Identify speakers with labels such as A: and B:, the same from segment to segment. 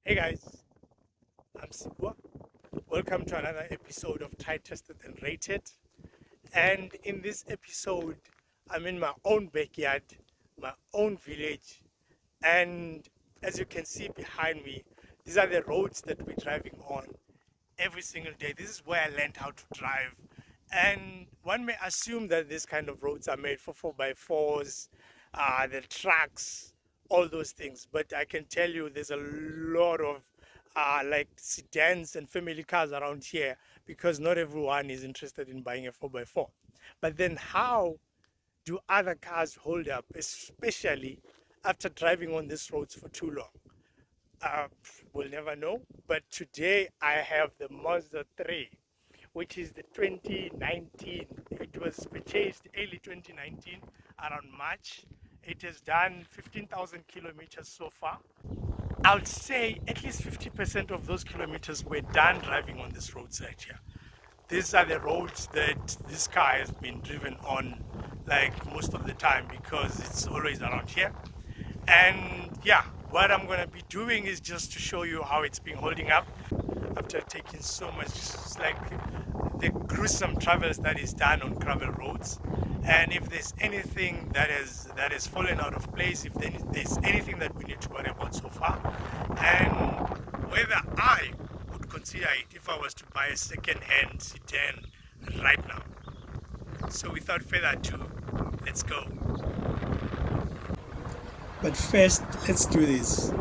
A: Hey guys, I'm Sipwa. Welcome to another episode of Tried, Tested and Rated. And in this episode, I'm in my own backyard, my own village. And as you can see behind me, these are the roads that we're driving on every single day. This is where I learned how to drive. And one may assume that this kind of roads are made for 4x4s, the trucks, all those things. But I can tell you there's a lot of like sedans and family cars around here because not everyone is interested in buying a 4x4. But then how do other cars hold up, especially after driving on these roads for too long? Uh, we'll never know. But today I have the Mazda 3, which is the 2019. It was purchased early 2019, around March. It has done 15,000 kilometers so far. I would say at least 50% of those kilometers were done driving on this roadside here. These are the roads that this car has been driven on like most of the time because it's always around here. And yeah, what I'm gonna be doing is just to show you how it's been holding up after taking so much, like the gruesome travels that is done on gravel roads. And if there's anything that has fallen out of place, if there's anything that we need to worry about so far, and whether I would consider it if I was to buy a second-hand Sedan right now. So without further ado, let's go. But first, let's do this.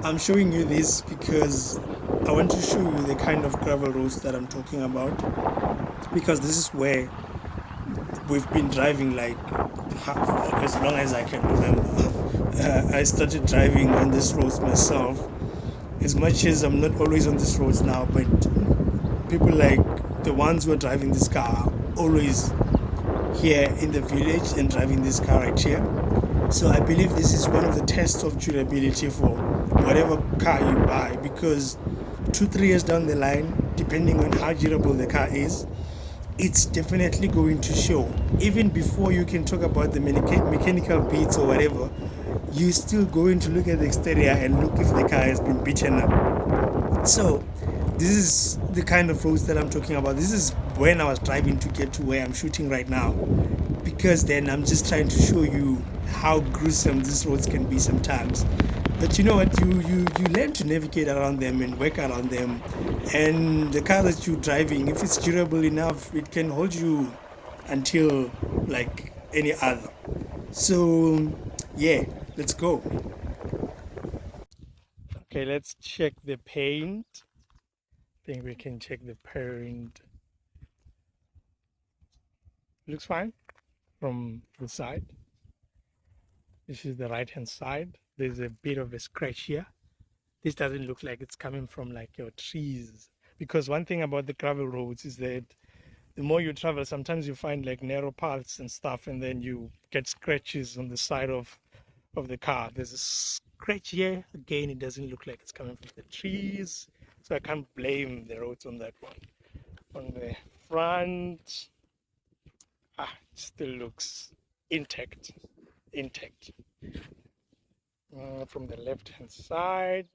A: I'm showing you this because I want to show you the kind of gravel roads that I'm talking about, because this is where we've been driving like as long as I can remember. I started driving on these roads myself. As much as I'm not always on these roads now, but people like the ones who are driving this car always here in the village and driving this car right here. So I believe this is one of the tests of durability for whatever car you buy, because 2-3 years down the line, depending on how durable the car is, it's definitely going to show. Even before you can talk about the mechanical bits or whatever, you're still going to look at the exterior and look if the car has been beaten up. So this is the kind of roads that I'm talking about. This is when I was driving to get to where I'm shooting right now, because then I'm just trying to show you how gruesome these roads can be sometimes. But you know what, you learn to navigate around them and work around them. And the car that you're driving, if it's durable enough, it can hold you until like any other. So yeah, let's go. Okay, let's check the paint. I think we can check the paint. Looks fine from the side. This is the right hand side. There's a bit of a scratch here. This doesn't look like it's coming from like your trees, because one thing about the gravel roads is that the more you travel, sometimes you find like narrow paths and stuff, and then you get scratches on the side of the car. There's a scratch here. Again, it doesn't look like it's coming from the trees, so I can't blame the roads on that one. On the front, it still looks intact. Intact. From the left hand side,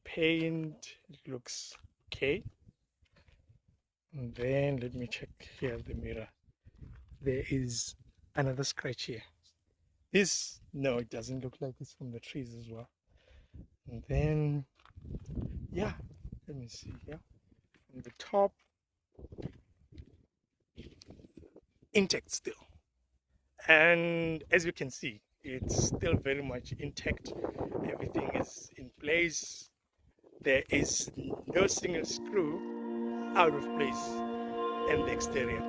A: paint, it looks okay. And then let me check here the mirror. There is another scratch here. This, no, it doesn't look like it's from the trees as well. And then, yeah, let me see here. From the top, intact still. And as you can see, it's still very much intact. Everything is in place. There is no single screw out of place in the exterior.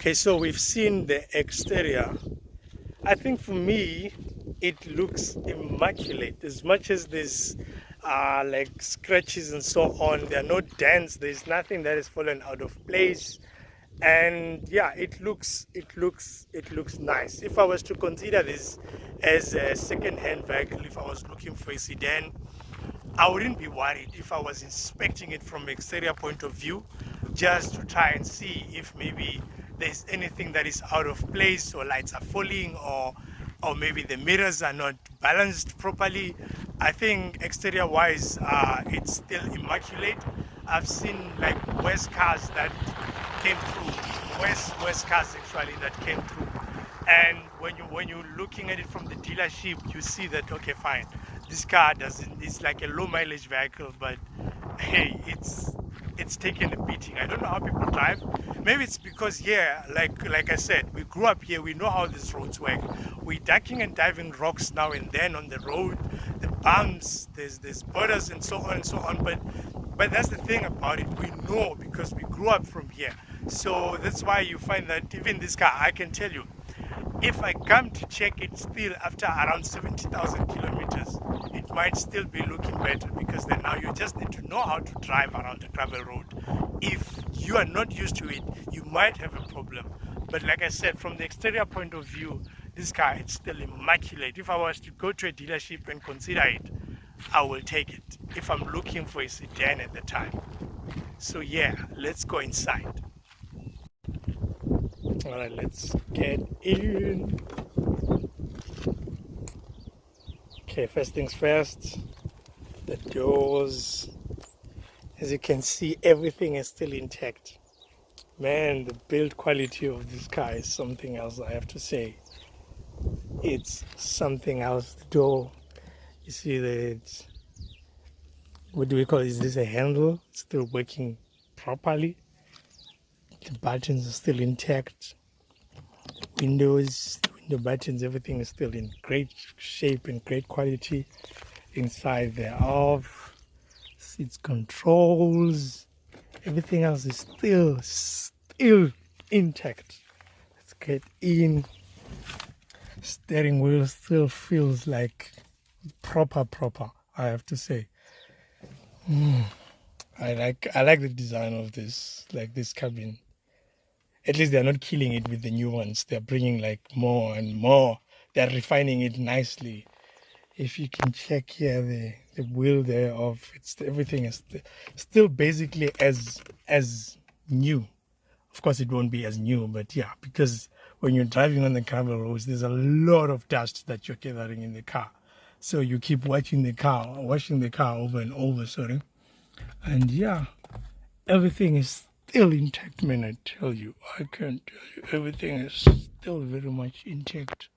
A: Okay, so we've seen the exterior. I think for me, it looks immaculate. As much as there's like scratches and so on, there are no dents. There's nothing that is fallen out of place, and yeah, it looks nice. If I was to consider this as a second-hand vehicle, if I was looking for a sedan, I wouldn't be worried if I was inspecting it from exterior point of view, just to try and see if maybe there's anything that is out of place, or lights are falling, or maybe the mirrors are not balanced properly. I think exterior wise, it's still immaculate. I've seen like worse cars that came through, worse cars actually that came through, and when you're looking at it from the dealership, you see that okay, fine, this car doesn't, it's like a low mileage vehicle, but hey, it's taken a beating. I don't know how people drive. Maybe it's because, yeah, like I said, we grew up here, we know how these roads work. We're ducking and diving rocks now and then on the road, the bumps, there's borders and so on and so on, but that's the thing about it, we know because we grew up from here. So that's why you find that even this car, I can tell you, if I come to check it still after around 70,000 kilometers, it might still be looking better, because then now you just need to know how to drive around the gravel road. If you are not used to it, you might have a problem. But like I said, from the exterior point of view, this car is still immaculate. If I was to go to a dealership and consider it, I will take it if I'm looking for a sedan at the time. So yeah, let's go inside. All right, let's get in. Okay, first things first, the doors. As you can see, everything is still intact. Man, the build quality of this car is something else, I have to say. It's something else. The door, you see that, what do we call it? Is this a handle? It's still working properly. The buttons are still intact. Windows, the window buttons, everything is still in great shape and great quality. Inside thereof, seats controls, everything else is still intact. Let's get in. Steering wheel still feels like proper, I have to say. I like the design of this cabin. At least they're not killing it with the new ones. They're bringing like more and more. They're refining it nicely. If you can check here, the wheel there of it's, everything is still basically as new. Of course, it won't be as new, but yeah, because when you're driving on the gravel roads, there's a lot of dust that you're gathering in the car. So you keep washing the car over and over, sorry. And yeah, everything is still intact, man, I tell you. I can tell you, everything is still very much intact.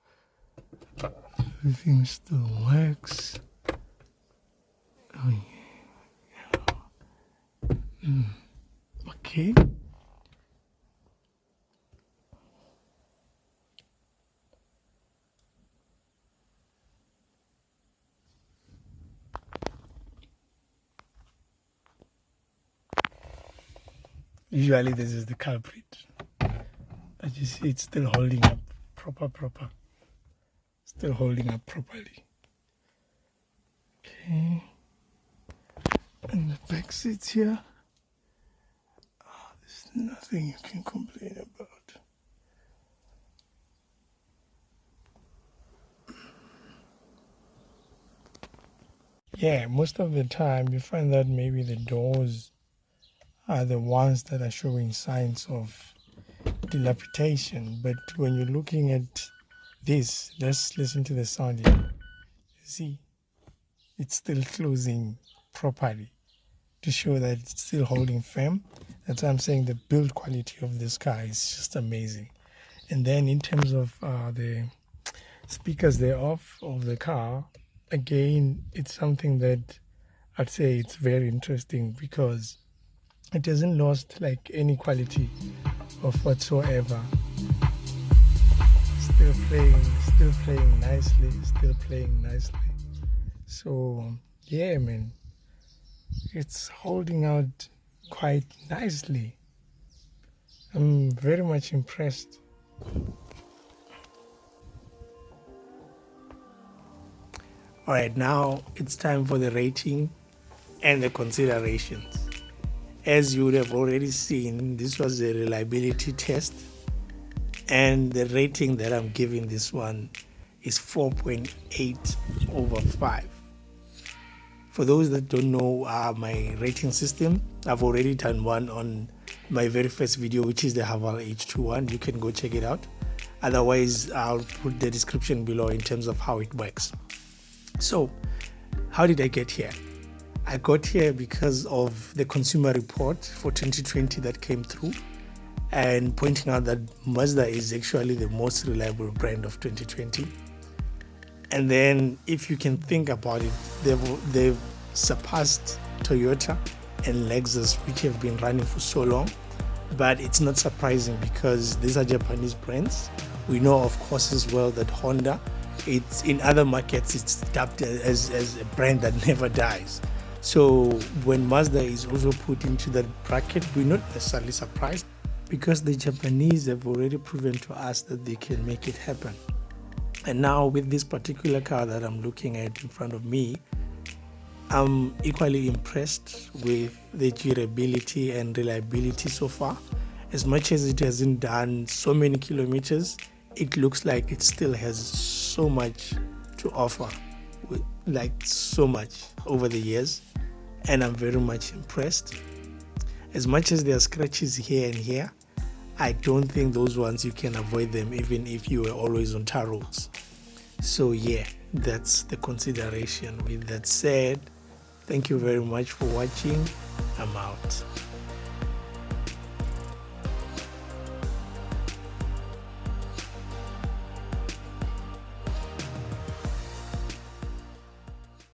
A: Everything still works. Oh, yeah. Okay. Usually this is the culprit. But you see, it's still holding up proper. Still holding up properly. Okay. And the back seats here. There's nothing you can complain about. Yeah, most of the time you find that maybe the doors are the ones that are showing signs of dilapidation. But when you're looking at this, let's listen to the sound here. See, it's still closing properly to show that it's still holding firm. That's why I'm saying the build quality of this car is just amazing. And then in terms of the speakers thereof of the car, again, it's something that I'd say it's very interesting, because it hasn't lost like any quality of whatsoever. Still playing nicely. So yeah, man, it's holding out quite nicely. I'm very much impressed. All right, now it's time for the rating and the considerations. As you would have already seen, this was a reliability test, and the rating that I'm giving this one is 4.8 over 5. For those that don't know my rating system, I've already done one on my very first video, which is the Haval H21. You can go check it out. Otherwise, I'll put the description below in terms of how it works. So, how did I get here? I got here because of the consumer report for 2020 that came through, and pointing out that Mazda is actually the most reliable brand of 2020. And then if you can think about it, they've surpassed Toyota and Lexus, which have been running for so long. But it's not surprising because these are Japanese brands. We know, of course, as well that Honda, it's in other markets, it's dubbed as a brand that never dies. So when Mazda is also put into that bracket, we're not necessarily surprised because the Japanese have already proven to us that they can make it happen. And now with this particular car that I'm looking at in front of me, I'm equally impressed with the durability and reliability so far. As much as it hasn't done so many kilometers, it looks like it still has so much to offer, like so much over the years, and I'm very much impressed. As much as there are scratches here and here, I don't think those ones you can avoid them even if you were always on tar roads. So yeah, that's the consideration. With that said, thank you very much for watching. I'm out.